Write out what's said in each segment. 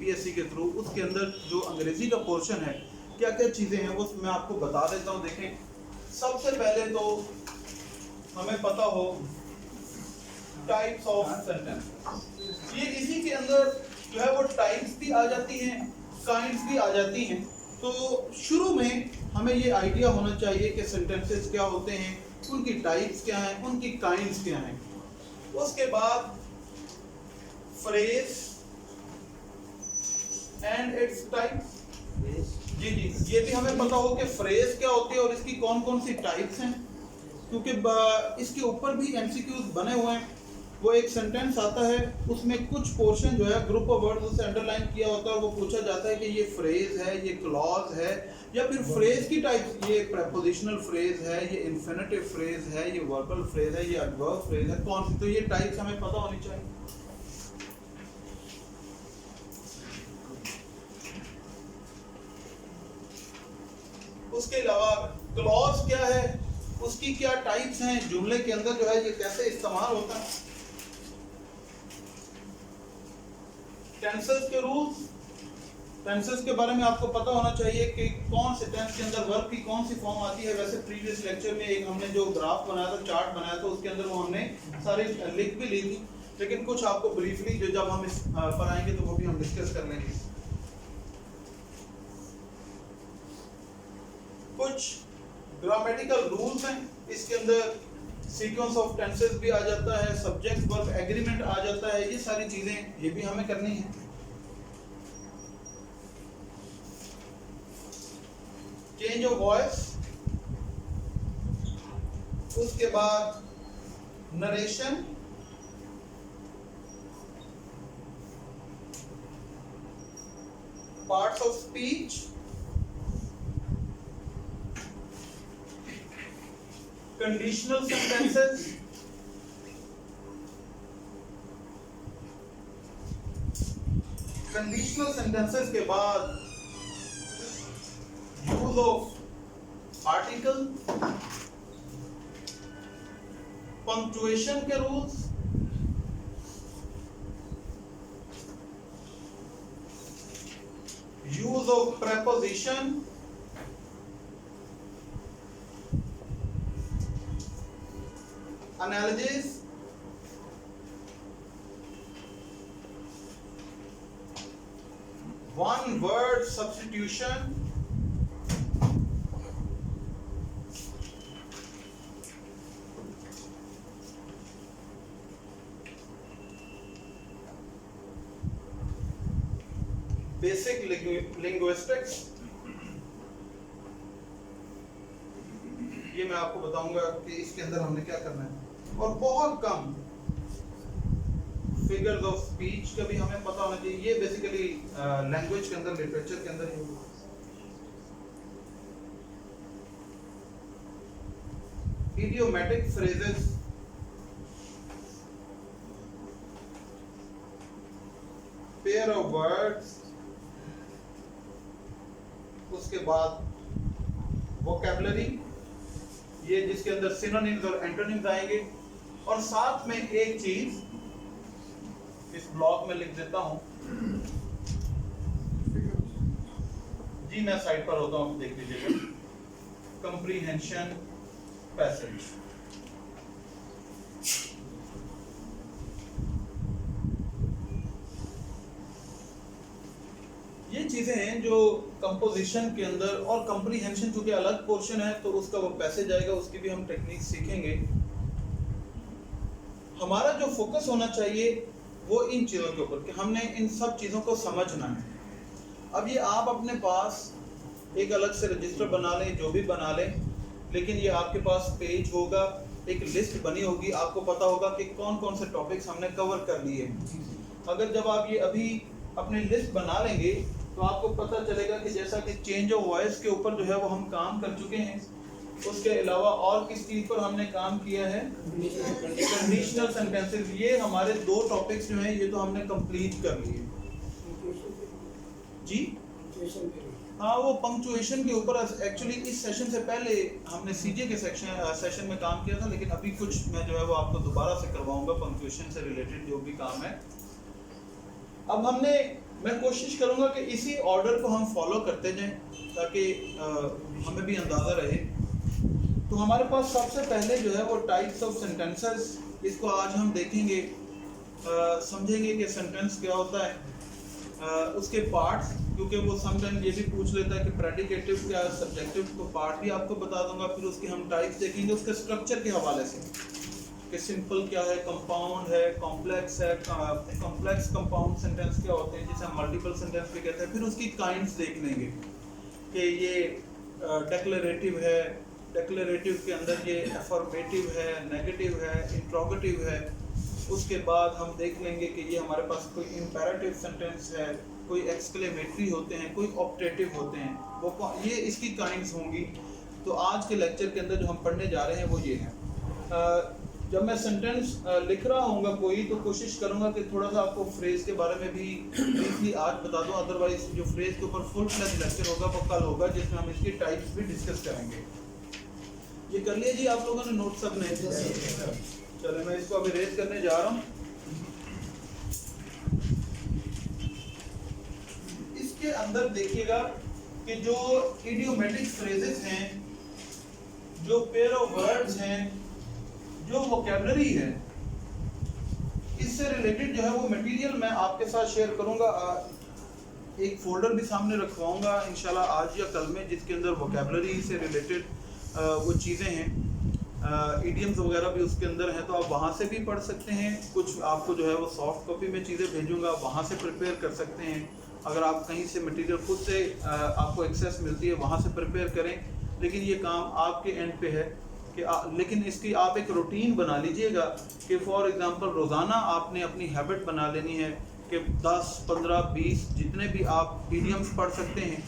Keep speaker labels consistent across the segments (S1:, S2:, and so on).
S1: PSC के through उसके अंदर जो अंग्रेजी का पोर्शन है क्या क्या चीज़ें हैं वो मैं आपको बता देता हूँ। देखें, सबसे पहले तो हमें पता हो टाइप्स ऑफ सेंटेंस। ये इसी के अंदर जो है वो टाइप्स भी आ जाती हैं, काइंड्स भी आ जाती हैं। तो शुरू में हमें ये आइडिया होना चाहिए कि सेंटेंसेस क्या होते हैं, उनकी टाइप्स क्या हैं, उनकी काइंड्स क्या हैं। उसके बाद फ्रेज एंड इट्स टाइप्स। जी, ये भी हमें पता हो कि फ्रेज क्या होती है और इसकी कौन कौन सी टाइप्स हैं, क्योंकि इसके ऊपर भी एमसीक्यूज बने हुए हैं। वो एक सेंटेंस आता है, उसमें कुछ पोर्शन जो है ग्रुप ऑफ वर्ड्स उससे अंडरलाइन किया होता है और वो पूछा जाता है कि ये फ्रेज है, ये क्लॉज है, या फिर फ्रेज की टाइप, ये प्रेपोजिशनल फ्रेज है, ये इन्फिनेटिव फ्रेज है, ये वर्बल फ्रेज है, ये एडवर्ब फ्रेज है, कौन सी। तो ये टाइप्स हमें पता होनी चाहिए। उसके अलावा क्लॉज क्या है, उसकी क्या टाइप्स हैं, जुमले के अंदर जो है ये कैसे इस्तेमाल होता है। टेंसेस के रूल्स, टेंसेस के बारे में आपको पता होना चाहिए कि कौन से टेंस के अंदर वर्ब की कौन सी फॉर्म आती है। वैसे प्रीवियस लेक्चर में एक हमने जो ग्राफ बनाया था, चार्ट बनाया था, उसके अंदर वो हमने सारी लिख भी ली थी, लेकिन कुछ आपको ब्रीफली जो जब हम इस पर आएंगे तो वो भी हम डिस्कस कर लेंगे। कुछ ग्रामेटिकल रूल्स हैं, इसके अंदर सीक्वेंस ऑफ टेंसेस भी आ जाता है, सब्जेक्ट वर्ब एग्रीमेंट आ जाता है, ये सारी चीजें ये भी हमें करनी है। चेंज ऑफ वॉइस, उसके बाद narration, parts of speech, conditional sentences, conditional sentences के बाद यूज ऑफ आर्टिकल, पंक्चुएशन के rules, use of preposition, analogies, one word substitution, basic linguistics। ये मैं आपको बताऊंगा कि इसके अंदर हमने क्या करना है। और बहुत कम फिगर्स ऑफ स्पीच का भी हमें पता होना चाहिए। ये बेसिकली लैंग्वेज के अंदर, लिटरेचर के अंदर ही। Idiomatic phrases, pair of words, उसके बाद वोकैबुलरी, ये जिसके अंदर सिनोनिम्स और एंटोनिम्स आएंगे। और साथ में एक चीज इस ब्लॉक में लिख देता हूं जी, मैं साइड पर होता हूं, देख लीजिएगा। कंप्रीहेंशन पैसेज, ये चीजें हैं जो कंपोजिशन के अंदर, और कंप्रीहेंशन चूंकि अलग पोर्शन है तो उसका वो पैसेज आएगा, उसकी भी हम टेक्निक सीखेंगे। हमारा जो फोकस होना चाहिए वो इन चीज़ों के ऊपर कि हमने इन सब चीज़ों को समझना है। अब ये आप अपने पास एक अलग से रजिस्टर बना लें, जो भी बना लें, लेकिन ये आपके पास पेज होगा, एक लिस्ट बनी होगी, आपको पता होगा कि कौन कौन से टॉपिक्स हमने कवर कर लिए। अगर जब आप ये अभी अपनी लिस्ट बना लेंगे तो आपको पता चलेगा कि जैसा कि चेंज ऑफ वॉइस के ऊपर जो है वो हम काम कर चुके हैं। उसके अलावा और किस चीज़ पर हमने काम किया है, कंडीशनल सेंटेंसेस। ये हमारे दो टॉपिक्स जो हैं ये तो हमने कंप्लीट कर लिए जी। हाँ, वो पंक्चुएशन के ऊपर एक्चुअली इस सेशन से पहले हमने सीजे के सेशन में काम किया था, लेकिन अभी कुछ मैं जो है वो आपको दोबारा से करवाऊंगा पंक्चुएशन से रिलेटेड जो भी काम है। अब हमने मैं कोशिश करूंगा कि इसी ऑर्डर को हम फॉलो करते जाएं ताकि हमें भी अंदाज़ा रहे। तो हमारे पास सबसे पहले जो है वो टाइप्स ऑफ सेंटेंसेस, इसको आज हम देखेंगे, समझेंगे कि सेंटेंस क्या होता है, उसके पार्ट्स, क्योंकि वो समटाइम ये भी पूछ लेता है कि प्रेडिकेटिव क्या है, सब्जेक्टिव, तो पार्ट भी आपको बता दूंगा। फिर उसके हम टाइप्स देखेंगे उसके स्ट्रक्चर के हवाले से कि सिंपल क्या है, कंपाउंड है, कॉम्प्लेक्स है, कॉम्प्लेक्स कंपाउंड सेंटेंस क्या होते हैं जिसे हम मल्टीपल सेंटेंस भी कहते हैं। फिर उसकी काइंड्स देख लेंगे कि ये डेक्लरेटिव है, डेक्लरेटिव के अंदर ये अफर्मेटिव है, नेगेटिव है, इंट्रोगेटिव है। उसके बाद हम देख लेंगे कि ये हमारे पास कोई इम्पेरेटिव सेंटेंस है, कोई एक्सक्लेमेटरी होते हैं, कोई ऑप्टेटिव होते हैं, वो ये इसकी काइंड्स होंगी। तो आज के लेक्चर के अंदर जो हम पढ़ने जा रहे हैं वो ये है। जब मैं सेंटेंस लिख रहा हूँगा कोई, तो कोशिश करूँगा कि थोड़ा सा आपको फ्रेज के बारे में भी ब्रीफली आज बता दूँ, अदरवाइज जो फ्रेज के ऊपर फुल फ्लेज लेक्चर होगा वो कल होगा, जिसमें हम इसकी टाइप्स भी डिस्कस करेंगे। ये कर लिया जी आप लोगों ने नोट सब ने? चलो मैं इसको अभी रेज करने जा रहा हूँ। इसके अंदर देखिएगा कि जो इडियोमेटिक फ्रेजेस हैं, जो पेयर ऑफ वर्ड्स हैं, जो वोकैबुलरी है, इससे रिलेटेड जो है वो मटेरियल मैं आपके साथ शेयर करूंगा। एक फोल्डर भी सामने रखवाऊंगा इंशाल्लाह आज या कल में, जिसके अंदर वोकैबुलरी से रिलेटेड वो चीज़ें हैं, इडियम्स वगैरह भी उसके अंदर हैं, तो आप वहाँ से भी पढ़ सकते हैं। कुछ आपको जो है वो सॉफ्ट कॉपी में चीज़ें भेजूंगा, वहाँ से प्रिपेयर कर सकते हैं। अगर आप कहीं से मटेरियल खुद से आपको एक्सेस मिलती है, वहाँ से प्रिपेयर करें, लेकिन ये काम आपके एंड पे है कि लेकिन इसकी आप एक रूटीन बना लीजिएगा कि फॉर एग्जांपल रोज़ाना आपने अपनी हैबिट बना लेनी है कि 10, 15, 20 जितने भी आप इडियम्स पढ़ सकते हैं,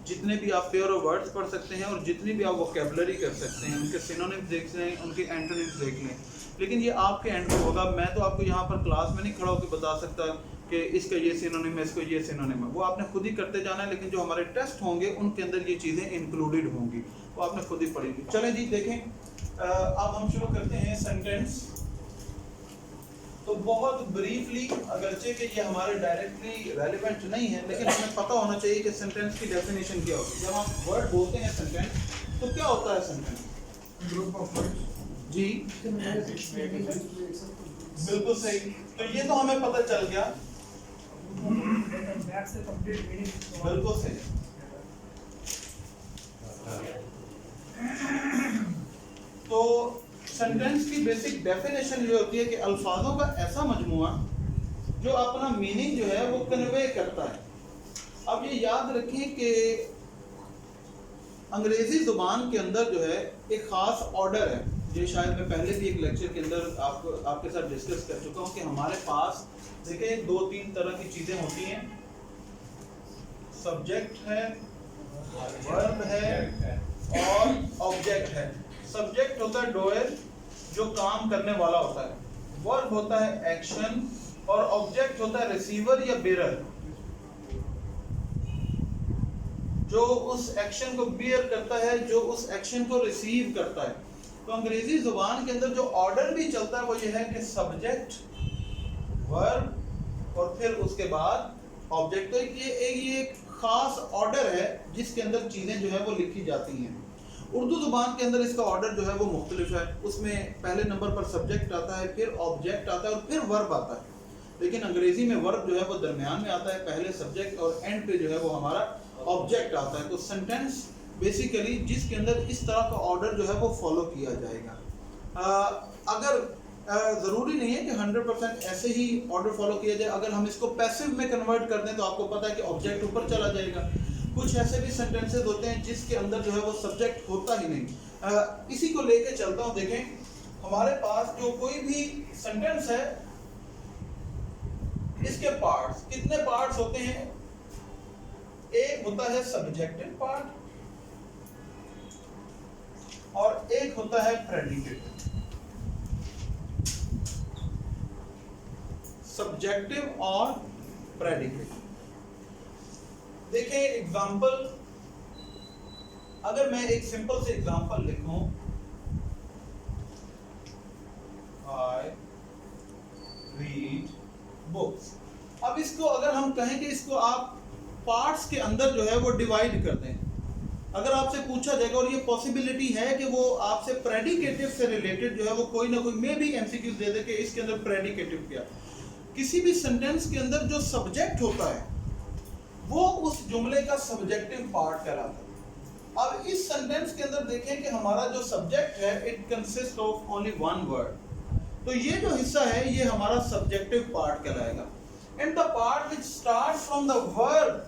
S1: जितने भी आप पेयर ऑफ वर्ड्स पढ़ सकते हैं, और जितनी भी आप वोकैबुलरी कर सकते हैं, उनके सिनोनिम्स देख लें, उनके एंटोनिम्स देख लें। लेकिन ये आपके एंड पे होगा, मैं तो आपको यहाँ पर क्लास में नहीं खड़ा होकर बता सकता कि इसका ये सिनोनिम है, इसको ये सिनोनिम है, वो आपने खुद ही करते जाना है। लेकिन जो हमारे टेस्ट होंगे उनके अंदर ये चीज़ें इंक्लूडेड होंगी, वो आपने खुद ही पढ़ेंगी। चलें जी देखें, अब हम शुरू करते हैं सेंटेंस। तो बहुत ब्रीफली, अगरचे कि ये हमारे डायरेक्टली रेलिवेंट नहीं है, लेकिन हमें पता होना चाहिए कि सेंटेंस की डेफिनेशन क्या होती है। जब आप वर्ड बोलते हैं सेंटेंस, तो क्या होता है सेंटेंस?
S2: ग्रुप ऑफ वर्ड्स
S1: जी बिल्कुल सही। तो ये तो हमें पता चल गया, बिल्कुल सही। तो सेंटेंस की बेसिक डेफिनेशन ये होती है कि अल्फाजों का ऐसा मजमुआ जो अपना मीनिंग जो है वो कन्वे करता है। अब ये याद रखें कि अंग्रेजी जुबान के अंदर जो है एक ख़ास ऑर्डर है। ये शायद मैं पहले भी एक लेक्चर के अंदर आपके साथ डिस्कस कर चुका हूँ कि हमारे पास देखिए 2-3 तरह की चीज़ें होती हैं। सब्जेक्ट है, वर्ब है और ऑब्जेक्ट है। सब्जेक्ट होता है डोयर, जो काम करने वाला होता है। वर्ब होता है एक्शन, और ऑब्जेक्ट होता है रिसीवर या बेरर, जो उस एक्शन को बियर करता है, जो उस एक्शन को रिसीव करता है। तो अंग्रेजी जुबान के अंदर जो ऑर्डर भी चलता है वो ये है कि सब्जेक्ट, वर्ब और फिर उसके बाद ऑब्जेक्ट। तो ये एक खास ऑर्डर है जिसके अंदर चीज़ें जो है वो लिखी जाती हैं। उर्दू ज़ुबान के अंदर इसका ऑर्डर जो है वो मुख्तलिफ है। उसमें पहले नंबर पर सब्जेक्ट आता है, फिर ऑब्जेक्ट आता है और फिर वर्ब आता है। लेकिन अंग्रेज़ी में वर्ब जो है वो दरमियान में आता है, पहले सब्जेक्ट और एंड पे जो है वो हमारा ऑब्जेक्ट आता है। तो सेंटेंस बेसिकली जिसके अंदर इस तरह का ऑर्डर जो है वो फॉलो किया जाएगा। अगर ज़रूरी नहीं है कि 100% ऐसे ही ऑर्डर फॉलो किया जाए। अगर हम इसको पैसिव में कन्वर्ट कर दें तो आपको पता है कि ऑब्जेक्ट ऊपर चला जाएगा। कुछ ऐसे भी सेंटेंसेस होते हैं जिसके अंदर जो है वो सब्जेक्ट होता ही नहीं। इसी को लेके चलता हूँ। देखें हमारे पास जो कोई भी सेंटेंस है, इसके पार्ट्स, कितने पार्ट्स होते हैं? एक होता है सब्जेक्टिव पार्ट और एक होता है प्रेडिकेट। सब्जेक्टिव और प्रेडिकेट। देखिए एग्जाम्पल, अगर मैं एक सिंपल से एग्जाम्पल लिखूं, आई रीड बुक्स। अब इसको अगर हम कहें कि इसको आप पार्ट्स के अंदर जो है वो डिवाइड कर दें, अगर आपसे पूछा जाएगा, और ये पॉसिबिलिटी है कि वो आपसे प्रेडिकेटिव से रिलेटेड जो है वो कोई ना कोई मे भी एमसीक्यू दे दे कि इसके अंदर प्रेडिकेटिव क्या, किसी भी सेंटेंस के अंदर जो सब्जेक्ट होता है वो उस जुमले का सब्जेक्टिव पार्ट कहलाता है। अब इस सेंटेंस के अंदर देखें कि हमारा जो सब्जेक्ट है it consist of only one word, तो ये जो हिस्सा है ये हमारा सब्जेक्टिव पार्ट कहलाएगा। And the part which start from the verb,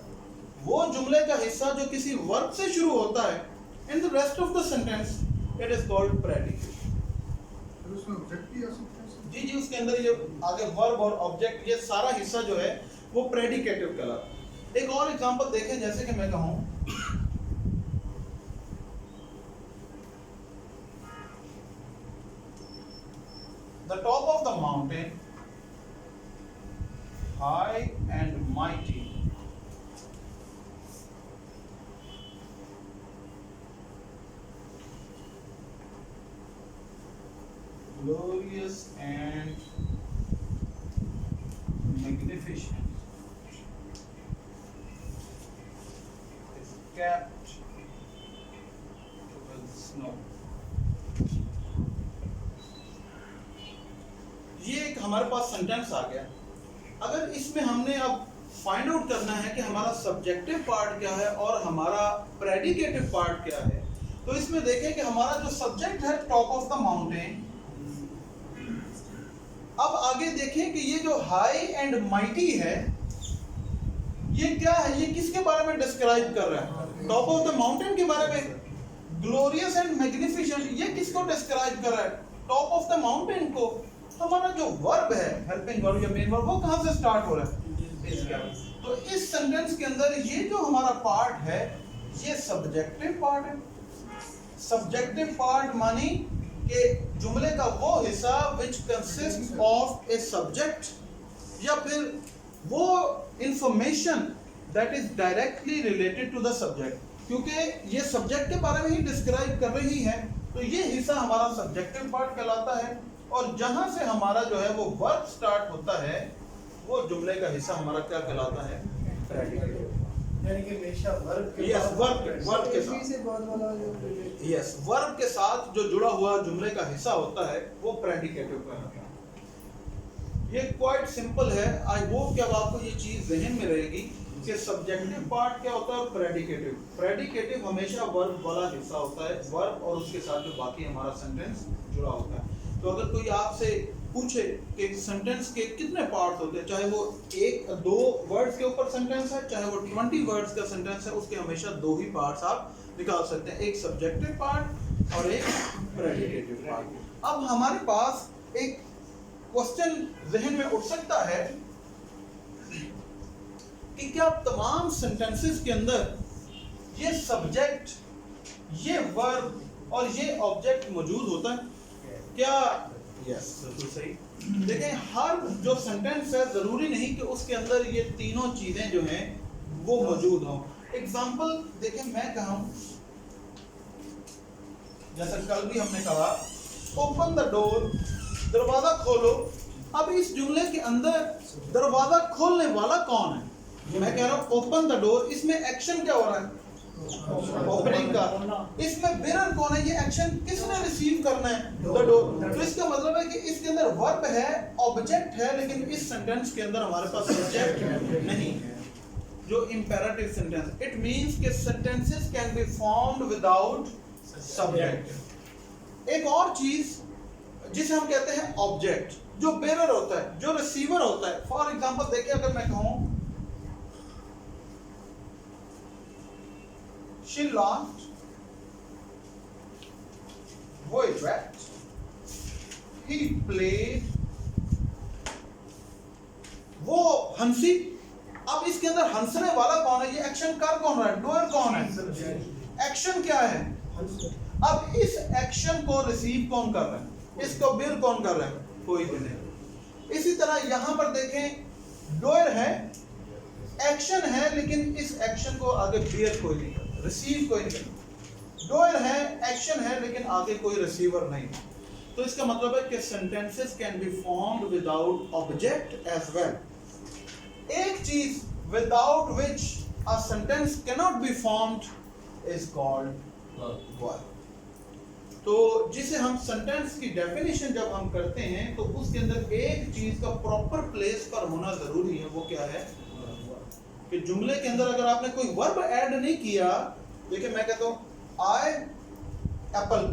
S1: वो जुमले का हिस्सा जो किसी वर्ब से शुरू होता है, in the rest of the sentence it is called predicate.
S2: उसमें ऑब्जेक्ट भी आ सकता है।
S1: जी उसके अंदर ये आगे वर्ब और ऑब्जेक्ट ये सारा हिस्सा जो है वो प्रेडिकेटिव कहलाता है। एक और एग्जांपल देखें, जैसे कि मैं कहूं the top of the mountain high and mighty, glorious and magnificent is capped with snow। ये एक हमारे पास सेंटेंस आ गया। अगर इसमें हमने अब फाइंड आउट करना है कि हमारा सब्जेक्टिव पार्ट क्या है और हमारा प्रेडिकेटिव पार्ट क्या है, तो इसमें देखें कि हमारा जो सब्जेक्ट है टॉप ऑफ द माउंटेन, अब आगे देखें कि ये जो हाई एंड माइटी है ये क्या है, ये किसके बारे में डिस्क्राइब कर रहा है? टॉप ऑफ द माउंटेन के बारे में। ग्लोरियस एंड मैग्निफिसेंट ये किसको डिस्क्राइब कर रहा है? टॉप ऑफ द माउंटेन को। हमारा जो वर्ब है, हेल्पिंग वर्ब या मेन वर्ब, वो कहां से स्टार्ट हो रहा है? तो इस सेंटेंस के अंदर ये जो हमारा पार्ट है ये सब्जेक्टिव पार्ट है। सब्जेक्टिव पार्ट मानी कि जुमले का वो हिस्सा which consists of a subject, या फिर वो information that is directly related to the subject, क्योंकि ये सब्जेक्ट के बारे में ही डिस्क्राइब कर रही है, तो ये हिस्सा हमारा सब्जेक्टिव पार्ट कहलाता है। और जहां से हमारा जो है वो वर्ब स्टार्ट होता है वो जुमले का हिस्सा हमारा क्या कहलाता है? प्रेडिकेटिव।
S3: यानी कि हमेशा वर्ब के
S1: वर्ब के साथ वर्ब के साथ जो जुड़ा हुआ जुमले का हिस्सा होता है वो प्रेडिकेटिव कहलाता है। ये क्वाइट सिंपल है। आई होप कि अब आपको ये चीज ज़हन में रहेगी कि सब्जेक्टिव पार्ट क्या होता है और प्रेडिकेटिव। प्रेडिकेटिव हमेशा वर्ब वाला हिस्सा होता है, वर्ब और उसके साथ जो बाकी हमारा सेंटेंस जुड़ा होता है। तो अगर कोई आपसे पूछे कि सेंटेंस के कितने पार्ट्स होते हैं, चाहे वो एक दो वर्ड्स के ऊपर सेंटेंस है, चाहे वो 20 वर्ड्स का सेंटेंस है, उसके हमेशा दो ही पार्ट्स आप निकाल सकते हैं, एक सब्जेक्टिव पार्ट और एक प्रेडिकेटिव पार्ट। अब हमारे पास एक क्वेश्चन जहन में उठ सकता है कि क्या तमाम सेंटेंसेस के अंदर ये सब्जेक्ट, ये वर्ब और ये ऑब्जेक्ट मौजूद होता है क्या? यस, बिल्कुल सही। देखें, हर जो सेंटेंस है जरूरी नहीं कि उसके अंदर ये तीनों चीजें जो हैं वो मौजूद हों। एग्जांपल देखें, मैं कहूं जैसा कल भी हमने कहा ओपन द डोर, दरवाजा खोलो। अब इस जुमले के अंदर दरवाजा खोलने वाला कौन है? मैं कह रहा हूं ओपन द डोर, इसमें एक्शन क्या हो रहा है? ओपनिंग का। इसमें बेरर कौन है? ये एक्शन किसने रिसीव करना है? The door. तो इसका मतलब है कि इसके अंदर वर्ब है, ऑब्जेक्ट है, लेकिन इस सेंटेंस के अंदर हमारे पास सब्जेक्ट नहीं है। जो इंपेरेटिव सेंटेंस, इट मींस कि sentences can be formed without subject. एक और चीज जिसे हम कहते हैं ऑब्जेक्ट, जो बेरर होता है, जो रिसीवर होता है। फॉर एग्जांपल देखिए, अगर मैं कहूं she laughed, वो wept, he played, वो हंसी। अब इसके अंदर हंसने वाला कौन है? ये एक्शन कर कौन रहा है? डूअर कौन है? एक्शन क्या है? अब इस एक्शन को रिसीव कौन कर रहा है? इसको बेर कौन कर रहा है? कोई भी नहीं। इसी तरह यहां पर देखें, डूअर है, एक्शन है, लेकिन इस एक्शन को आगे बेर कोई नहीं, रिसीव कोई नहीं। डूअर है, एक्शन है, लेकिन आगे कोई रिसीवर नहीं। तो इसका मतलब है कि sentences can be formed without object as well. एक चीज without which a sentence cannot be formed is called verb. तो जिसे हम सेंटेंस की डेफिनेशन जब हम करते हैं तो उसके अंदर एक चीज का प्रॉपर प्लेस पर होना जरूरी है, वो क्या है? कि जुमले के अंदर अगर आपने कोई वर्ब ऐड नहीं किया, देखिए मैं कहता हूं आई एप्पल,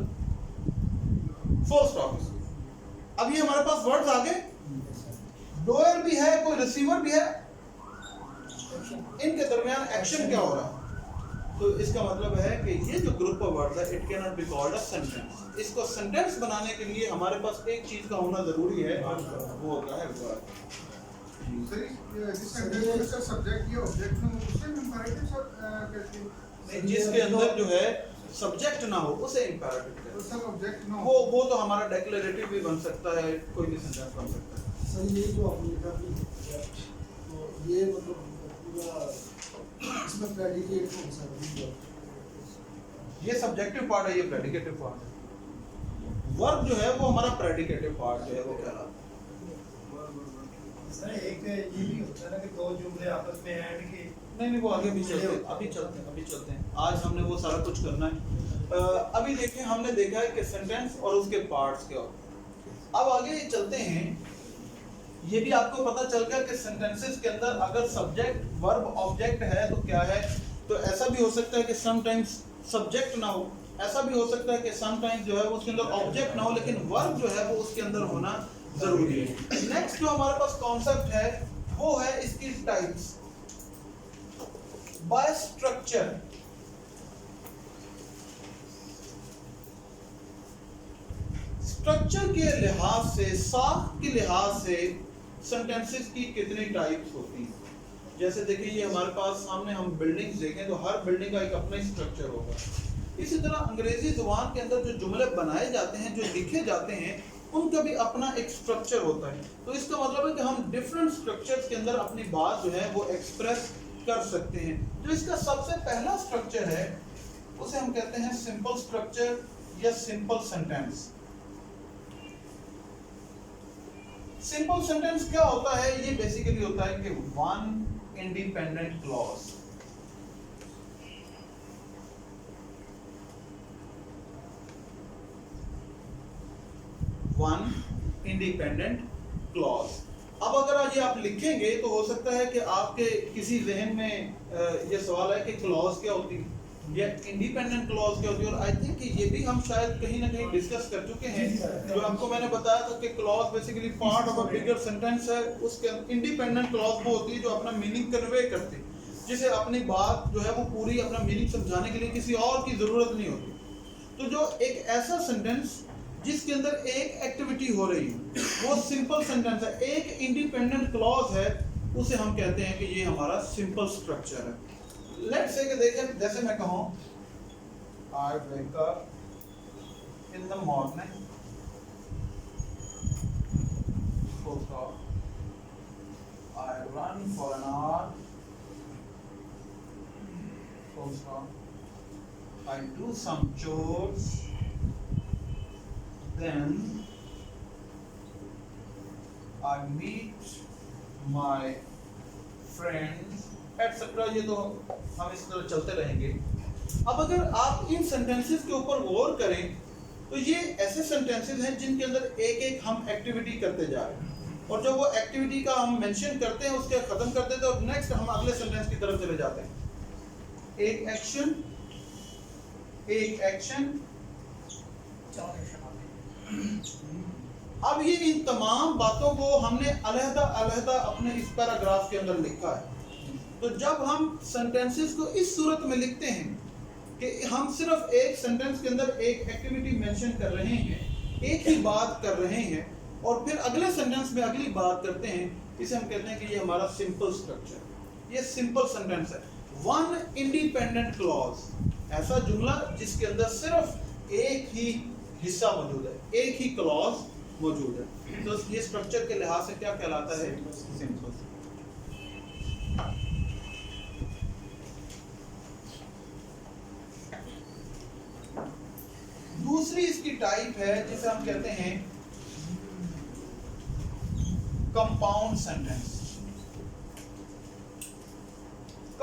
S1: फुल स्टॉप। अब ये हमारे पास वर्ड्स आ गए, डोयर भी है, कोई रिसीवर भी है, इनके दरमियान एक्शन क्या हो रहा है? तो इसका मतलब है कि ये जो ग्रुप ऑफ वर्ड्स है it can not be called a sentence. इसको सेंटेंस बनाने के लिए हमारे पास एक चीज का होना जरूरी है, वो होता है वर्ब।
S2: सर जिस सेंटेंस का सब्जेक्ट या ऑब्जेक्ट ना हो उसे इंपैरेटिव कहते हैं।
S1: नहीं, जिसके अंदर जो है सब्जेक्ट ना हो उसे इंपैरेटिव कहते हैं।
S2: सर ऑब्जेक्ट ना हो
S1: वो तो हमारा डिक्लेरेटिव भी बन सकता है, कोई भी सेंटेंस बन सकता है।
S3: सर ये जो आपने लिखा कि तो ये मतलब पूरा इसमें प्रेडिकेट कौन सा है?
S1: ये सब्जेक्टिव पार्ट है, ये प्रेडिकेटिव पार्ट है। वर्ब जो है वो हमारा प्रेडिकेटिव पार्ट जो है वो कहलाता है।
S3: सर एक ये भी होता है ना कि दो जुमले आपस में ऐड के
S1: नहीं वो आगे भी चलते हैं, अभी चलते हैं। आज हमने वो सारा कुछ करना है। अभी देखिए हमने देखा है कि सेंटेंस और उसके पार्ट्स क्या होते हैं। अब आगे चलते हैं, ये भी आपको पता चल गया कि सेंटेंसेस के अंदर अगर सब्जेक्ट वर्ब ऑब्जेक्ट है तो क्या है। तो ऐसा भी हो सकता है कि समटाइम्स सब्जेक्ट ना हो, ऐसा भी हो सकता है कि समटाइम्स जो है उसके अंदर ऑब्जेक्ट ना हो लेकिन वर्ब जो है वो उसके अंदर होना जरूरी है। नेक्स्ट जो हमारे पास कॉन्सेप्ट है वो है इसकी टाइप्स बाय स्ट्रक्चर। स्ट्रक्चर के लिहाज से, साख के लिहाज से सेंटेंसेस की कितनी टाइप्स होती हैं। जैसे देखिए ये हमारे पास सामने हम बिल्डिंग्स देखें तो हर बिल्डिंग का एक अपना ही स्ट्रक्चर होगा। इसी तरह अंग्रेजी जुबान के अंदर जो जुमले बनाए जाते हैं, जो लिखे जाते हैं, उनका भी अपना एक स्ट्रक्चर होता है। तो इसका मतलब है कि हम डिफरेंट स्ट्रक्चर्स के अंदर अपनी बात जो है वो एक्सप्रेस कर सकते हैं। जो इसका सबसे पहला स्ट्रक्चर है उसे हम कहते हैं सिंपल स्ट्रक्चर या सिंपल सेंटेंस। सिंपल सेंटेंस क्या होता है? ये बेसिकली होता है कि one independent clause. One independent clause. अब अगर आज ये आप लिखेंगे तो हो सकता है कि आपके किसी जहन में ये सवाल है कि क्लॉज क्या होती है या इंडिपेंडेंट क्लॉज क्या होती है। और आई थिंक ये भी हम शायद कहीं ना कहीं डिस्कस कर चुके हैं। जो आपको मैंने बताया था कि clause basically part of a bigger sentence है। उसके इंडिपेंडेंट क्लॉज वो होती है जो अपना मीनिंग कन्वे करती है, जिसे अपनी बात जो है वो पूरी अपना मीनिंग समझाने के लिए किसी और की जरूरत नहीं होती। तो जो एक ऐसा सेंटेंस जिसके अंदर एक एक्टिविटी हो रही है वो सिंपल सेंटेंस है, एक इंडिपेंडेंट क्लॉज है, उसे हम कहते हैं कि ये हमारा सिंपल स्ट्रक्चर है। लेट्स से कि देखें, जैसे मैं कहूं I wake up in the morning, full stop, I run for an hour, full stop, I do some chores, then I meet my friends, etc. ये तो हम इस तरह चलते रहेंगे। अब अगर आप इन सेंटेंसेस के ऊपर गौर करें तो ये ऐसे सेंटेंसेस हैं जिनके अंदर एक एक हम एक्टिविटी करते जा रहे हैं, और जब वो एक्टिविटी का हम मेंशन करते हैं उसके खत्म कर देते हैं और नेक्स्ट हम अगले सेंटेंस की तरफ चले जाते हैं। एक एक्शन, एक एक्शन, अब ये इन तमाम बातों को हमने अलहदा अलहदा अपने इस पैराग्राफ के अंदर लिखा है। तो जब हम सेंटेंसेस को इस सूरत में लिखते हैं कि हम सिर्फ एक सेंटेंस के अंदर एक एक्टिविटी मेंशन कर रहे हैं, एक ही बात कर रहे हैं और फिर अगले सेंटेंस में अगली बात करते हैं, इसे हम कहते हैं कि ये हमारा सिंपल स्ट्रक्चर, ये सिंपल सेंटेंस है। वन इंडिपेंडेंट क्लॉज, ऐसा जुमला जिसके अंदर सिर्फ एक ही हिस्सा मौजूद है, एक ही क्लॉज मौजूद है। तो ये स्ट्रक्चर के लिहाज से क्या कहलाता है? सिंपल। दूसरी इसकी टाइप है जिसे हम कहते हैं कंपाउंड सेंटेंस।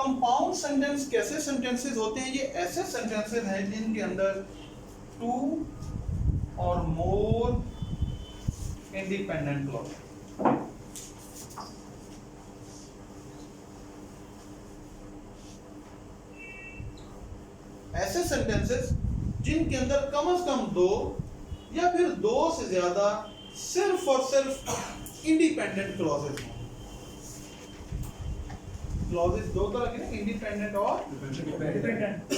S1: कंपाउंड सेंटेंस कैसे सेंटेंसेस होते हैं? ये ऐसे सेंटेंसेस हैं जिनके अंदर टू और मोर इंडिपेंडेंट क्लॉज। ऐसे सेंटेंसेस जिनके अंदर कम से कम दो या फिर दो से ज्यादा सिर्फ और सिर्फ इंडिपेंडेंट क्लॉजेस हों। क्लॉजेस दो तरह के ना, इंडिपेंडेंट और डिपेंडेंट।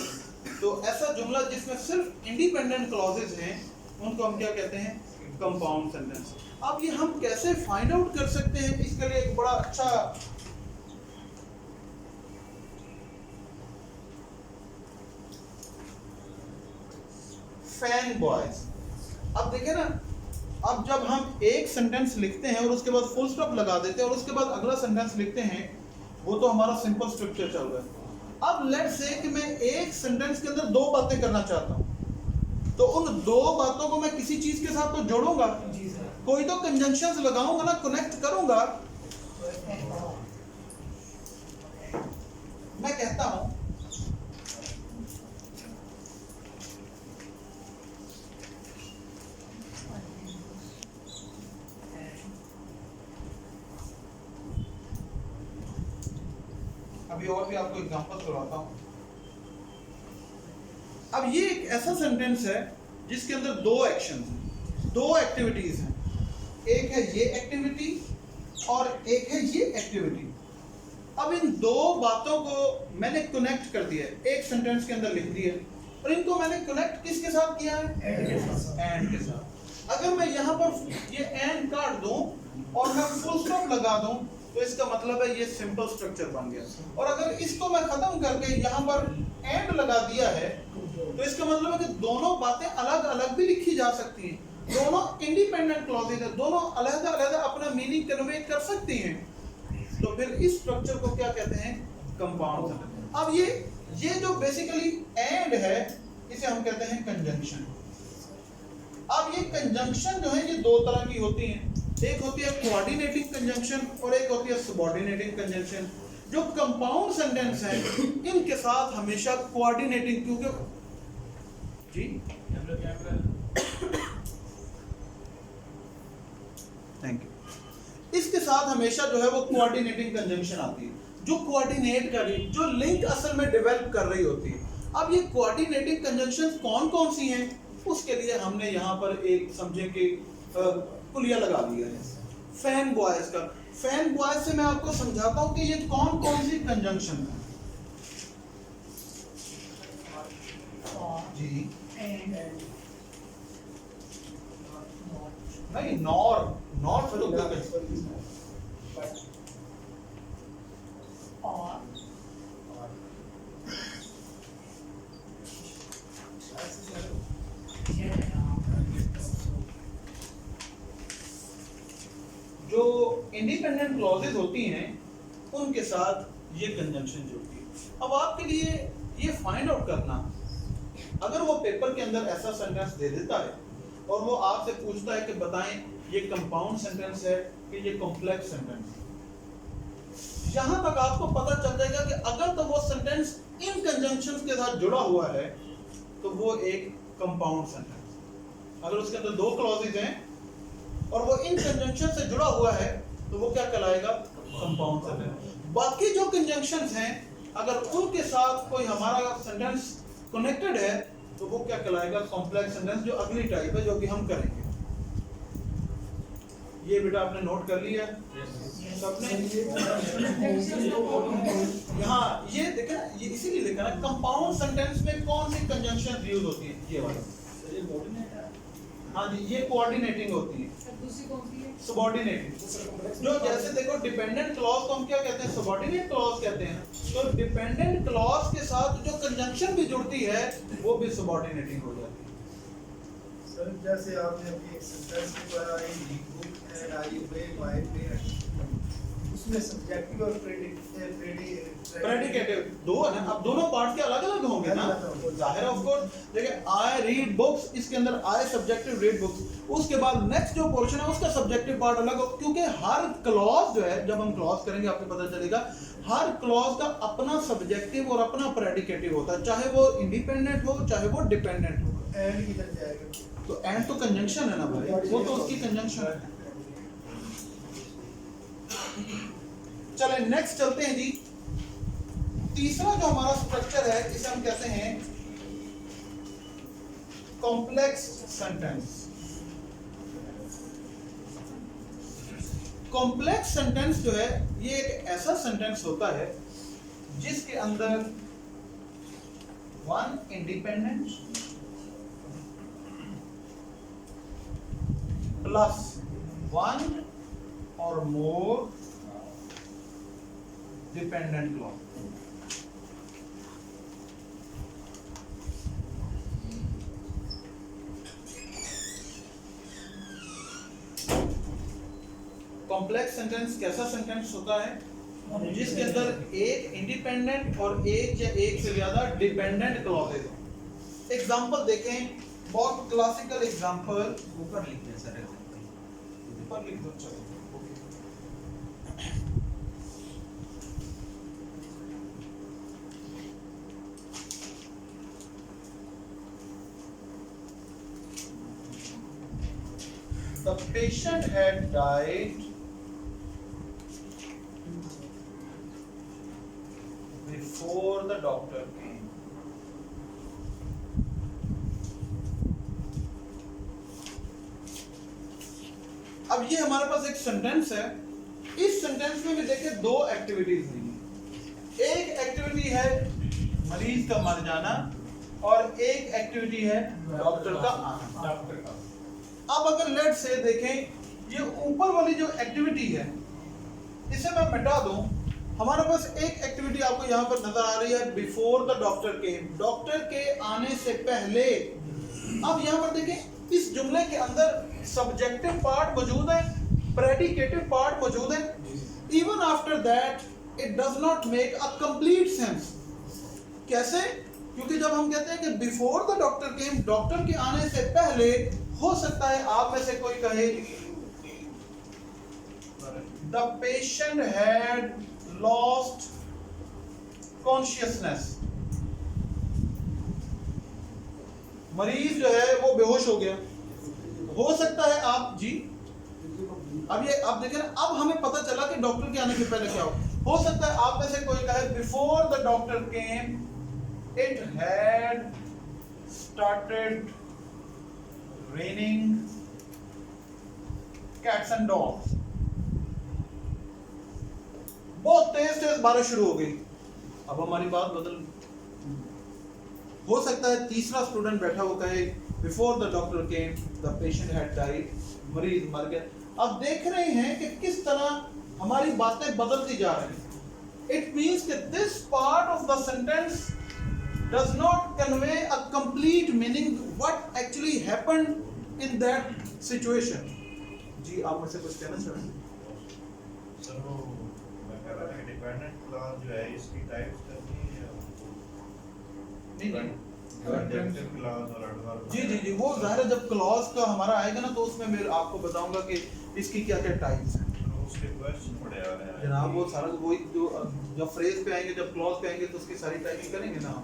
S1: तो ऐसा जुमला जिसमें सिर्फ इंडिपेंडेंट क्लॉजेस हैं उनको हम क्या कहते हैं? Compound sentence. अब ये हम कैसे फाइंड आउट कर सकते हैं? इसके लिए एक बड़ा अच्छा फैन बॉयज। अब देखें ना, अब जब हम एक सेंटेंस लिखते हैं और उसके बाद फुल स्टॉप लगा देते हैं और उसके बाद अगला सेंटेंस लिखते हैं, वो तो हमारा सिंपल स्ट्रक्चर चल रहा है। अब लेट्स से कि मैं एक सेंटेंस के अंदर दो बातें करना चाहता हूं, तो उन दो बातों को मैं किसी चीज के साथ तो जोड़ूंगा, कोई तो कंजंक्शंस लगाऊंगा ना, कनेक्ट करूंगा। मैं कहता हूं अभी और भी आपको एग्जांपल करवाता हूं। अब ये एक ऐसा सेंटेंस है जिसके अंदर दो एक्शन हैं, दो एक्टिविटीज हैं। एक है ये एक्टिविटी और एक है ये एक्टिविटी। अब इन दो बातों को मैंने कनेक्ट कर दिया है, एक सेंटेंस के अंदर लिख दिया और इनको मैंने कनेक्ट किसके साथ किया है? एंड के साथ। अगर मैं यहाँ पर ये एंड काट दूं और मैं फुल स्टॉप लगा दूं तो इसका मतलब है ये सिंपल स्ट्रक्चर बन गया। और अगर इसको मैं खत्म करके यहाँ पर एंड लगा दिया है तो इसका मतलब है कि दोनों बातें अलग अलग भी लिखी जा सकती हैं, दोनों इंडिपेंडेंट क्लॉजेज है, दोनों अलग अलग अपना मीनिंग कन्वे कर सकती हैं। तो फिर इस स्ट्रक्चर को क्या कहते हैं? Compound sentence. अब ये जो बेसिकली एंड है इसे हम कहते हैं कंजंक्शन। अब ये कंजंक्शन जो है ये दो तरह की होती हैं, एक होती है कोऑर्डिनेटिंग कंजंक्शन और एक होती है सबऑर्डिनेटिंग कंजंक्शन। जो कंपाउंड सेंटेंस हैं इनके साथ हमेशा कोऑर्डिनेटिंग, क्योंकि जी थैंक यू, इसके साथ हमेशा जो है वो कोऑर्डिनेटिंग कंजंक्शन आती है, जो कोऑर्डिनेट कर रही, जो लिंक असल में डेवलप कर रही होती है। अब ये कोऑर्डिनेटिंग कंजंक्शंस कौन कौन सी हैं, उसके लिए हमने यहाँ पर एक समझे कि कुलिया लगा दिया है फैन बॉयज का। फैन बॉयज से मैं आपको समझाता हूँ कि ये कौन कौन सी कंजंक्शन है। जी नहीं, नॉर तो जो इंडिपेंडेंट क्लॉजेज होती हैं उनके साथ ये कंजंक्शन जुड़ती है। अब आपके लिए ये फाइंड आउट करना, अगर वो पेपर के अंदर ऐसा सेंटेंस दे देता है और वो आपसे पूछता है कि बताएं ये कंपाउंड सेंटेंस है कि ये कॉम्प्लेक्स सेंटेंस है, यहां तक आपको पता चल जाएगा कि अगर तो वो सेंटेंस इन कंजंक्शंस के साथ जुड़ा हुआ है तो वो एक कंपाउंड सेंटेंस। अगर उसके अंदर दो क्लॉजेज हैं और वो इन कंजंक्शन से जुड़ा हुआ है तो वो क्या कहलाएगा? Compound sentence. बाकी जो कंजंक्शंस हैं अगर उनके साथ कोई हमारा सेंटेंस कनेक्टेड है तो वो क्या कहलाएगा? कॉम्प्लेक्स सेंटेंस, जो अगली टाइप है जो कि हम करेंगे। ये बेटा आपने नोट कर लिया सबने? हाँ, ये देखें ना, ये इसीलिए लिखा ना कंपाउंड सेंटेंस में कौन सी कंजंक्शन यूज होती है? ये वाली। हाँ जी, ये कोऑर्डिनेटिंग होती है।
S4: दूसरी कौन सी है?
S1: सबऑर्डिनेटिंग। जो जैसे देखो डिपेंडेंट क्लॉज को हम क्या कहते हैं? सबऑर्डिनेट क्लॉज कहते हैं। तो डिपेंडेंट क्लॉज के साथ जो कंजंक्शन भी जुड़ती है वो भी सबऑर्डिनेटिंग हो जाती है।
S3: सर जैसे आपने अभी एक सेंटेंस में पढ़ा है, book and I way my parents, इसमें सब्जेक्टिव और
S1: प्रेडिकेटिव दो है ना, अब दोनों पार्ट के अलग अलग होंगे ना, जाहिर है ऑफ कोर्स। देखिए आई रीड बुक्स, इसके अंदर आई सब्जेक्टिव रीड बुक्स, उसके बाद नेक्स्ट जो पोर्शन है उसका सब्जेक्टिव पार्ट अलग हो, क्योंकि हर क्लॉज जो है, जब हम क्लॉज करेंगे आपको पता चलेगा, हर क्लॉज का अपना सब्जेक्टिव और अपना प्रेडिकेटिव होता है, चाहे वो इंडिपेंडेंट हो चाहे वो डिपेंडेंट हो।
S3: एंड किधर जाएगा?
S1: तो एंड तो कंजंक्शन है ना भाई, वो तो उसकी कंजंक्शन है। चले नेक्स्ट चलते हैं जी। तीसरा जो हमारा स्ट्रक्चर है इसे हम कहते हैं कॉम्प्लेक्स सेंटेंस। कॉम्प्लेक्स सेंटेंस जो है ये एक ऐसा सेंटेंस होता है जिसके अंदर वन इंडिपेंडेंट प्लस वन और मोर डिपेंडेंट क्लॉज। कॉम्प्लेक्स सेंटेंस कैसा सेंटेंस होता है जिसके अंदर एक इंडिपेंडेंट और एक या एक से ज्यादा डिपेंडेंट क्लॉजेज हो। एग्जांपल देखें, बहुत क्लासिकल एग्जांपल
S4: ऊपर लिखते हैं सर,
S1: ऊपर लिख दो चलो। The patient had died before the doctor came. अब ये हमारे पास एक सेंटेंस है, इस सेंटेंस में भी देखिए दो एक्टिविटीज हुई हैं। एक एक्टिविटी है मरीज का मर जाना और एक एक्टिविटी है डॉक्टर का आना। अब अगर लेट से देखें, ये ऊपर वाली जो एक्टिविटी है इसे मैं मिटा दूं, हमारे पास एक एक्टिविटी आपको यहाँ पर नजर आ रही है, before the doctor came, doctor के आने से पहले। अब यहाँ पर देखें, इस जुमले के अंदर सब्जेक्टिव पार्ट मौजूद है, प्रेडिकेटिव पार्ट मौजूद है। Even after that it does not make a complete sense. कैसे? क्योंकि जब हम कहते हैं कि before the doctor came, doctor के आने से पहले, हो सकता है आप में से कोई कहे the patient had lost consciousness, मरीज जो है वो बेहोश हो गया। हो सकता है आप जी, अब देखें ना, अब हमें पता चला कि डॉक्टर के आने से पहले क्या हो सकता है आप में से कोई कहे before the doctor came it had started raining cats and dogs, बहुत तेज बारिश शुरू हो गई। अब हमारी बात बदल, हो सकता है तीसरा स्टूडेंट बैठा हो कहे before the doctor came the patient had died, मरीज मर गया। अब देख रहे हैं कि किस तरह हमारी बातें बदलती जा रही हैं। इट मींस कि this part of the sentence does not convey a complete meaning what actually happened in that situation. जी आप मुझसे कुछ कहना चाहेंगे?
S4: सर वो मैं कह रहा था कि डिपेंडेंट क्लॉज जो है इसकी टाइप्स करनी है या
S1: नहीं
S4: एडजेक्टिव क्लॉज और एडवर्ब।
S1: जी वो जाहिर है, जब क्लॉज का हमारा आएगा ना तो उसमें मैं आपको बताऊंगा कि इसकी क्या क्या टाइप्स हैं।
S4: उसके क्वेश्चन पड़े आ रहे हैं
S1: जनाब वो सारा वही जो जब फ्रेज पे आएंगे, जब क्लॉज पे आएंगे तो उसकी सारी टाइपिंग करेंगे ना।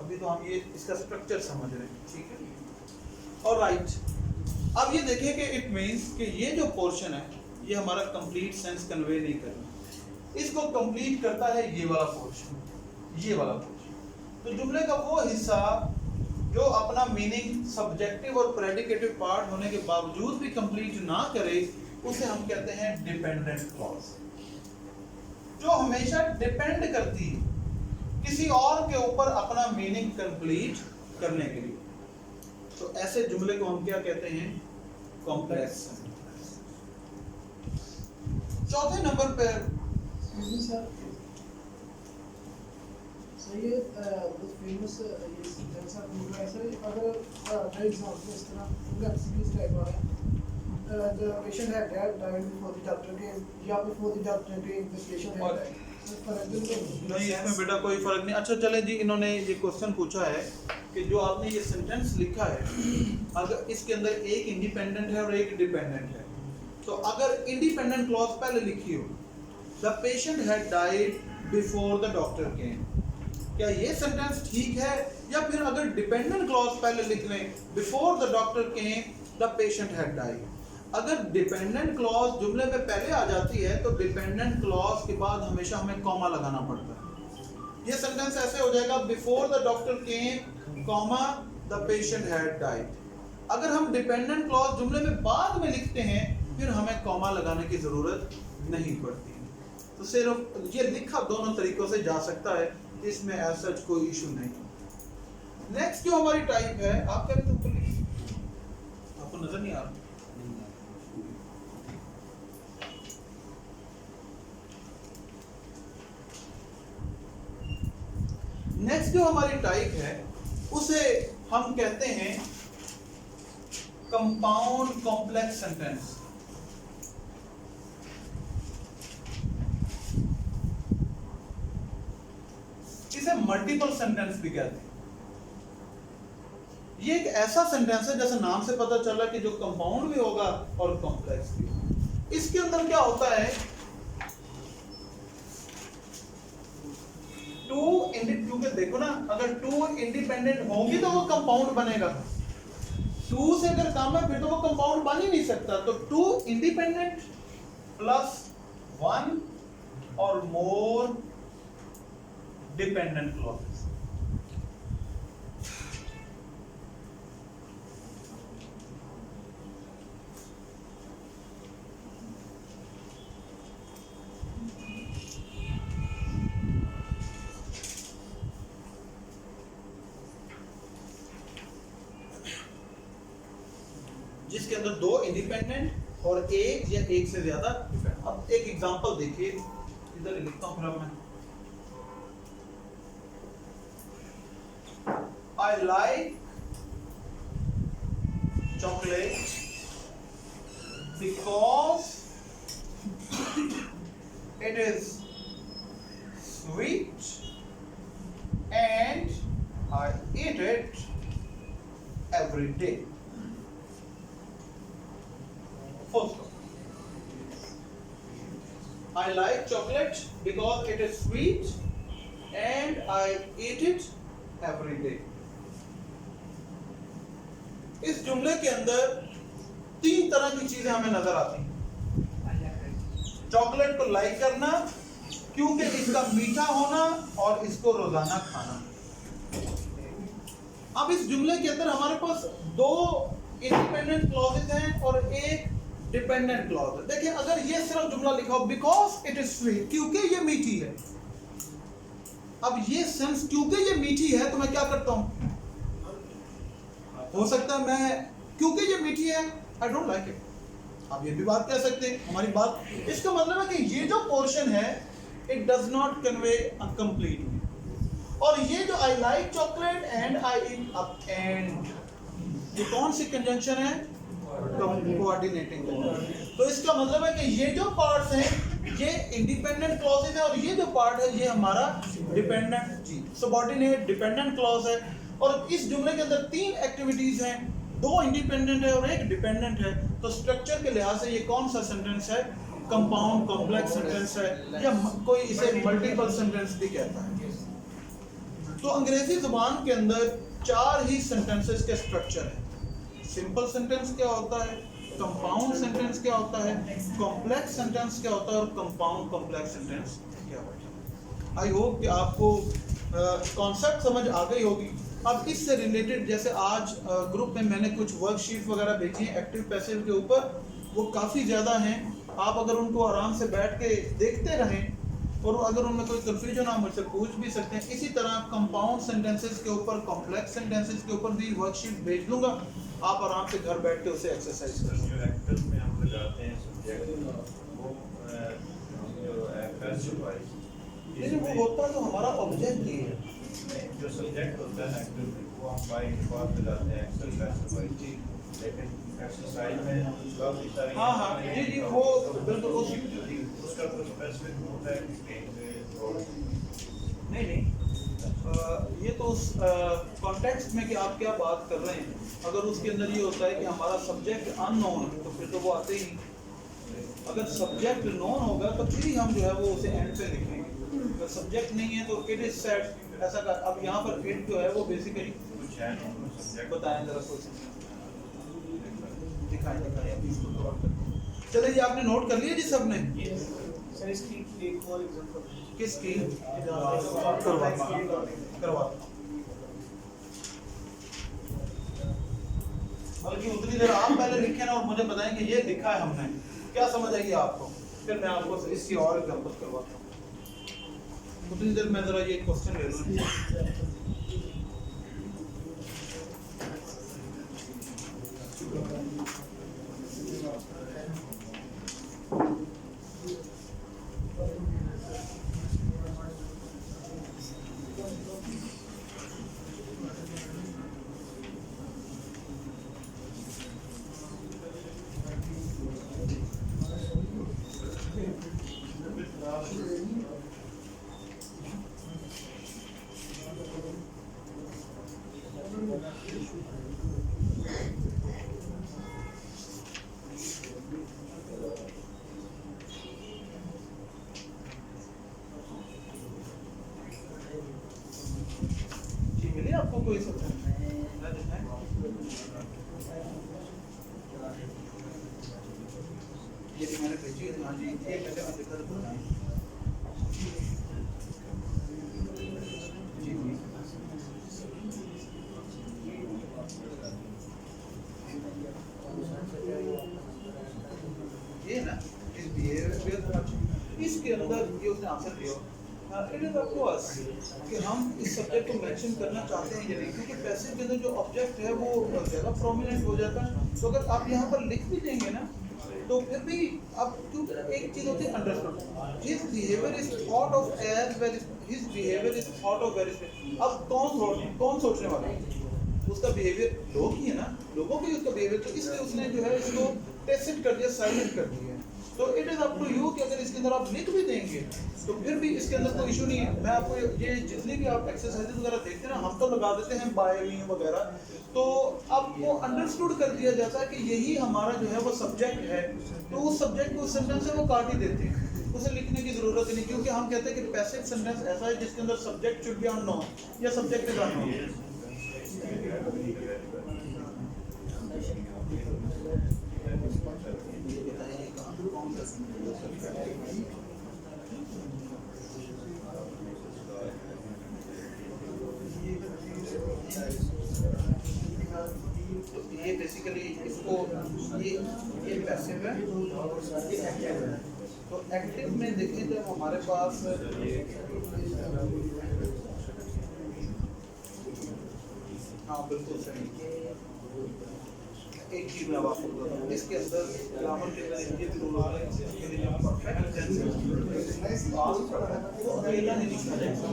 S1: अभी तो हम ये इसका स्ट्रक्चर समझ रहे हैं, ठीक है। ऑलराइट, अब ये देखिए कि इट मींस कि ये जो पोर्शन है ये हमारा कंप्लीट सेंस कन्वे नहीं कर रहा, इसको कंप्लीट करता है ये वाला पोर्शन, ये वाला पोर्शन। तो जुमले का वो हिस्सा जो अपना मीनिंग सब्जेक्टिव और प्रेडिकेटिव पार्ट होने के बावजूद भी कंप्लीट ना करे, उसे हम कहते हैं डिपेंडेंट क्लॉज, जो हमेशा डिपेंड करती है किसी और के ऊपर अपना मीनिंग कंप्लीट करने के लिए। तो ऐसे जुमले को हम क्या कहते हैं? कॉम्प्लेक्स। चौथे नंबर पर
S3: सही है, बहुत फेमस ये सेंटेंस आप बोल रहे हैं सर। अगर फॉर एग्जांपल इस तरह पूरा एक्सपीरियंस टाइप आ रहा है, the patient had died before the doctor came, या before the doctor came, the patient had died.
S1: नहीं, इसमें बेटा कोई फर्क नहीं। अच्छा चले जी, इन्होंने ये क्वेश्चन पूछा है कि जो आपने ये सेंटेंस लिखा है, अगर इसके अंदर एक इंडिपेंडेंट है और एक डिपेंडेंट है, तो अगर इंडिपेंडेंट क्लॉज पहले लिखी हो, the patient had died before the doctor केम, क्या ये सेंटेंस ठीक है? या फिर अगर डिपेंडेंट क्लॉज पहले लिख लें, before the doctor came the patient had died. अगर डिपेंडेंट क्लॉज जुमले में पहले आ जाती है तो डिपेंडेंट क्लॉज के बाद हमेशा हमें कॉमा लगाना पड़ता है। ये सेंटेंस ऐसे हो जाएगा, before the doctor came comma the patient had died. अगर हम डिपेंडेंट क्लॉज जुमले में बाद में लिखते हैं फिर हमें कॉमा लगाने की जरूरत नहीं पड़ती। तो सिर्फ ये लिखा दोनों तरीकों से जा सकता है, इसमें एज सच कोई इशू नहीं। नेक्स्ट जो हमारी टाइप है, आप करें तो आपको नजर नहीं आ रहा? नेक्स्ट जो हमारी टाइप है उसे हम कहते हैं कंपाउंड कॉम्प्लेक्स सेंटेंस। इसे मल्टीपल सेंटेंस भी कहते हैं। ये एक ऐसा सेंटेंस है, जैसे नाम से पता चल रहा है कि जो कंपाउंड भी होगा और कॉम्प्लेक्स भी होगा। इसके अंदर क्या होता है, क्योंकि देखो ना, अगर टू इंडिपेंडेंट होंगी तो वो कंपाउंड बनेगा। टू से अगर कम है फिर तो वो कंपाउंड बन ही नहीं सकता। तो टू इंडिपेंडेंट प्लस वन और मोर डिपेंडेंट क्लॉजेस। जिसके अंदर दो इंडिपेंडेंट और एक या एक से ज्यादा डिपेंडेंट। अब एक एग्जांपल देखिए, इधर लिखता हूं फिर अब मैं, I like chocolate because it is sweet and I eat it every day. Full stop. I like chocolate because it is sweet and I eat it every day. इस जुमले के अंदर तीन तरह की चीजें हमें नजर आती हैं। चॉकलेट को लाइक करना क्योंकि इसका मीठा होना और इसको रोजाना खाना। अब इस जुमले के अंदर हमारे पास दो इंडिपेंडेंट क्लॉजेस हैं और एक डिपेंडेंट क्लॉज है। देखिए, अगर ये सिर्फ जुमला लिखा हो बिकॉज इट इज स्वीट, क्योंकि ये मीठी है। अब ये सेंस क्योंकि ये मीठी है तो मैं क्या करता हूं, हो सकता है मैं क्योंकि ये मीठी है आई डोंट लाइक इट। आप ये भी बात कह सकते हैं, हमारी बात, इसका मतलब है कि ये जो पोर्शन है it does not convey a complete meaning. और ये जो I like chocolate and I eat up and, ये कौन सी कंजंक्शन है, कोऑर्डिनेटिंग कंजंक्शन। तो इसका मतलब है कि ये जो पार्ट्स हैं ये इंडिपेंडेंट क्लॉजेज है और ये जो पार्ट है ये हमारा डिपेंडेंट, जी सबऑर्डिनेट डिपेंडेंट क्लॉज है। और इस जुमले के अंदर तीन एक्टिविटीज हैं, दो इंडिपेंडेंट है और एक डिपेंडेंट है। तो स्ट्रक्चर के लिहाज से ये कौन सा सेंटेंस है, कंपाउंड कॉम्प्लेक्स सेंटेंस है, या कोई इसे मल्टीपल सेंटेंस भी कहता है। तो अंग्रेजी जुबान के अंदर चार ही सेंटेंसेस के स्ट्रक्चर है। सिंपल सेंटेंस क्या होता है, कंपाउंड सेंटेंस क्या होता है, कॉम्प्लेक्स सेंटेंस क्या होता है और कंपाउंड कॉम्प्लेक्स सेंटेंस क्या होता है। आई होप कि आपको कॉन्सेप्ट समझ आ गई होगी। अब इससे रिलेटेड जैसे आज ग्रुप में मैंने कुछ वर्कशीट वगैरह भेजी हैं एक्टिव पैसिव के ऊपर, वो काफ़ी ज़्यादा हैं। आप अगर उनको आराम से बैठ के देखते रहें और अगर उनमें कोई कन्फ्यूजन हो मुझसे पूछ भी सकते हैं। इसी तरह कंपाउंड सेंटेंसेस के ऊपर, कॉम्प्लेक्स सेंटेंसेस के ऊपर भी वर्कशीट भेज दूंगा, आप आराम से घर बैठ के उसे एक्सरसाइज कर सकते हैं।
S4: जो एक्टिव में हम लगाते हैं सब्जेक्ट, वो जो पैसिव वॉइस,
S1: लेकिन वो होता तो हमारा ऑब्जेक्ट ही है।
S4: जो सब्जेक्ट होता है एक्टिव में वो हम बाय डिफॉल्ट लगाते हैं एक्सेल पैसिव वॉइस। लेकिन एक्सरसाइज में काफी सारी
S1: हाँ हाँ जी जी वो बिल्कुल
S4: उसका कुछ स्पेसिफिक होता है कि कहीं पे और
S1: नहीं ये तो उस कॉन्टेक्स्ट में कि आप क्या बात कर रहे हैं, अगर उसके अंदर ये होता है कि हमारा सब्जेक्ट अननोन है तो फिर तो वो आते ही नहीं। अगर सब्जेक्ट नोन होगा तो फिर ही हम जो है वो उसे एंड पे लिखेंगे। अगर सब्जेक्ट नहीं है तो इट इज सेट ऐसा कर। अब यहाँ पर इट जो है वो बेसिकली
S4: कुछ है सब्जेक्ट
S1: बताएं जरा कुछ दिखाएं अभी इसको कवर करते हैं। चलिए ये आपने नोट कर लिया जी सबने?
S3: सर इसकी एक और एग्जांपल
S1: किसकी? करवा बल्कि उतनी देर आप पहले लिखें ना और मुझे बताएं कि ये लिखा है हमने, क्या समझ आएगी आपको, फिर मैं आपको इसकी और एग्जांपल करवाता हूँ। उतनी देर मैं जरा ये क्वेश्चन ले लूँ। जी मिली आपको कोई सब? ये भी मैंने भेजी है। हाँ जी ये कैसे मैं दिखा दूँ जी जी ये ना इस बिहेवियर इसके अंदर ये उसने आंसर दिया। It is up to us कि हम इस सब्जेक्ट को मेंशन करना चाहते हैं या नहीं, क्योंकि पैसिव के अंदर जो ऑब्जेक्ट है वो ज़्यादा प्रोमिनेंट हो जाता है। तो अगर आप यहाँ पर लिख भी देंगे ना तो फिर भी अब क्योंकि एक चीज़ होती है understood, his behaviour is thought of as well his behaviour is thought of very. अब कौन सोचने वाला है? उसका बिहेवियर लोग ही है ना, लोगों को ही उसका बिहेवियर, तो इसलिए उसने जो है इसको टेसिट कर दिया, साइलेंट कर दिया। तो it is up to you कि अगर इसके अंदर आप लिख भी देंगे तो फिर भी इसके अंदर कोई इशू नहीं है। मैं आपको ये जितनी भी आप एक्सरसाइजेस वगैरह देखते हैं ना, हम तो लगा देते हैं बाय मी वगैरह, तो आपको अंडरस्टूड कर दिया जाता है कि यही हमारा जो है वो सब्जेक्ट है, तो उस सब्जेक्ट को उस सेंटेंस से वो काट ही देते हैं, उसे लिखने की जरूरत ही नहीं, क्योंकि हम कहते हैं कि पैसिव सेंटेंस ऐसा है जिसके अंदर सब्जेक्ट शुड बी अननोन या सब्जेक्ट इज अननोन। ये बेसिकली इसको ये पैसिव है, ये एक्टिव है। तो एक्टिव में देखें जब हमारे पास हाँ बिल्कुल सही। एक चीज मैं आपको बताता हूँ, इसके अंदर ग्रामर के अंदर ये भी रूल है कि परफेक्ट टेंस वो अकेला नहीं लिखा जाएगा,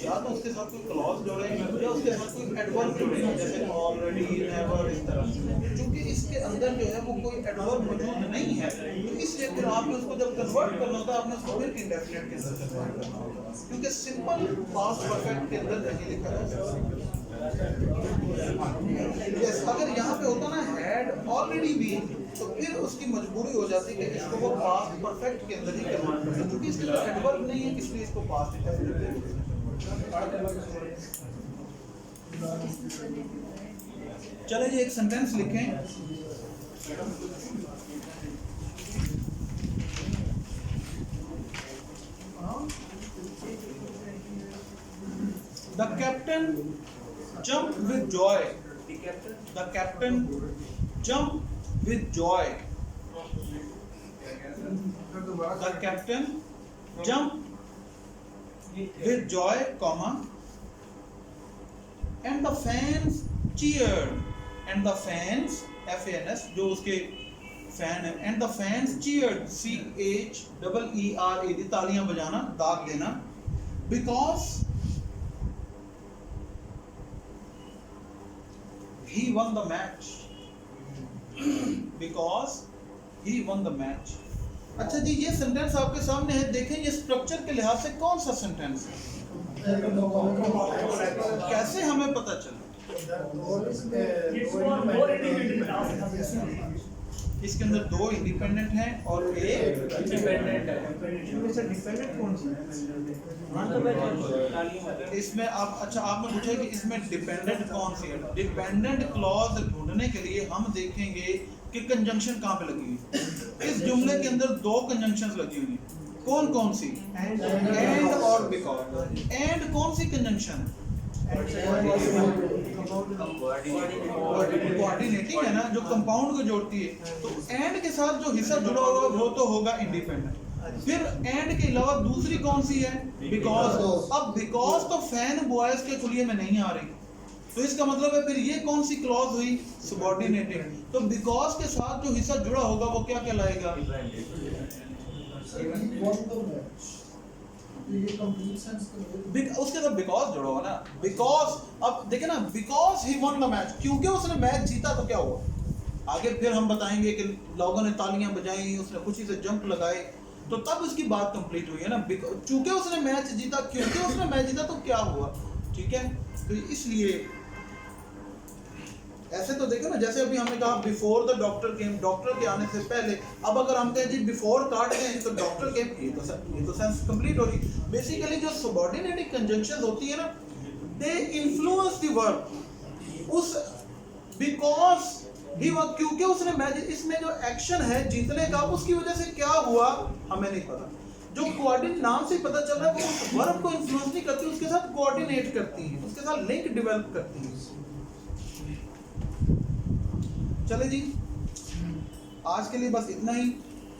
S1: या तो उसके साथ कोई क्लॉज जोड़े या उसके साथ कोई एडवर्ब जोड़े, जैसे ऑलरेडी, नेवर, इस तरह। क्योंकि इसके अंदर जो है वो कोई एडवर्ब मौजूद नहीं है, तो इसलिए फिर आपने उसको जब कन्वर्ट करना होता है आपने उसको फिर इंडेफिनिट के अंदर कन्वर्ट करना होगा, क्योंकि सिंपल पास्ट परफेक्ट के अंदर नहीं लिखा जा सकता। यस, अगर यहाँ पे होता ना हैड ऑलरेडी बीन, तो फिर उसकी मजबूरी हो जाती है कि इसको वो पास्ट परफेक्ट के अंदर ही कन्वर्ट करना, क्योंकि इसके अंदर एडवर्ब नहीं है, इसलिए इसको पास्ट इंडेफिनिट। चलो जी एक सेंटेंस लिखें। The captain jumped with joy. The captain jumped with joy. The captain jumped with joy, comma, and the fans cheered. And the fans, FANS, जो उसके फैन है, and the fans cheered, CHEERAD, तालियां बजाना, दाग देना, because he won the match. Because he won the match. अच्छा जी, ये sentence आपके सामने है, देखें ये स्ट्रक्चर के लिहाज से कौन सा सेंटेंस है, कैसे हमें पता चला? इसके अंदर दो इंडिपेंडेंट हैं और एक डिपेंडेंट है। इनमें से डिपेंडेंट कौन सा है? इसमें आप, अच्छा आपने पूछा कि इसमें डिपेंडेंट कौन सी है। डिपेंडेंट क्लॉज ढूंढने के लिए हम देखेंगे कि कंजंक्शन कहाँ पे लगी हुई। इस जुमले के अंदर दो कंजंक्शंस लगी हुई हैं, कौन कौन सी? एंड और बिकॉज। एंड कौन सी कंजंक्शन है? कोऑर्डिनेटिंग है ना, जो कंपाउंड को जोड़ती है। तो एंड के साथ जो हिस्सा जुड़ा होगा वो तो होगा इंडिपेंडेंट। फिर एंड के अलावा दूसरी कौन सी है? बिकॉज। अब बिकॉज तो फैन बॉयज के कुलिये में नहीं आ रही, तो इसका मतलब है फिर ये कौन सी क्लॉज हुई? सबऑर्डिनेटिंग। तो बिकॉज के साथ जो हिस्सा जुड़ा होगा वो क्या कहलाएगा? उसके साथ बिकॉज जुड़ा हुआ ना, बिकॉज। अब देखे ना, because he one the match, क्योंकि उसने मैच जीता तो क्या हुआ? आगे फिर हम बताएंगे कि लोगों ने तालियां बजाई, उसने खुशी से जंप लगाए, तो तब उसकी बात कंप्लीट हुई है ना। चूंकि उसने मैच जीता, क्योंकि उसने मैच जीता तो क्या हुआ? ठीक है, तो इसलिए ऐसे तो देखो ना, जैसे अभी हमने कहा before the doctor came, doctor के आने से पहले। अब अगर हम कहें जी बिफोर काट दें तो डॉक्टर केम, ये तो सेंस कंप्लीट होगी। बेसिकली जो सबऑर्डिनेटिंग कंजंक्शंस होती है ना, दे इन्फ्लुएंस द वर्ब। उस बिकॉज ही वो, क्योंकि उसने मैच, इसमें जो एक्शन है जीतने का, उसकी वजह से क्या हुआ हमें नहीं पता। जो कोऑर्डिनेट नाम से पता चल रहा है, वो उस वर्ब को इन्फ्लुएंस नहीं करती, उसके साथ कोऑर्डिनेट करती है, उसके साथ लिंक डेवलप करती है। चले जी, आज के लिए बस इतना ही।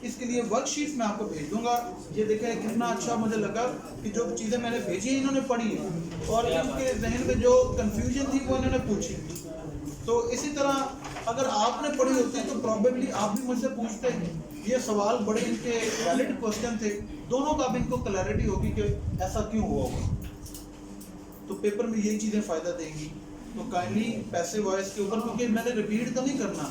S1: इसके लिए वर्कशीट मैं आपको भेज दूंगा। ये देखें कितना अच्छा मुझे लगा कि जो चीज़ें मैंने भेजी हैं इन्होंने पढ़ी हैं, और इनके जहन में जो कंफ्यूजन थी वो इन्होंने पूछी। तो इसी तरह अगर आपने पढ़ी होती तो प्रॉबेबली आप भी मुझसे पूछते हैं। ये सवाल बड़े इनके वैलिड क्वेश्चन थे, दोनों का भी इनको क्लैरिटी होगी कि ऐसा क्यों हुआ होगा। तो पेपर में यही चीज़ें फ़ायदा देंगी। तो काइंडली पैसिव वॉइस के ऊपर, क्योंकि मैंने रिपीट तो नहीं करना।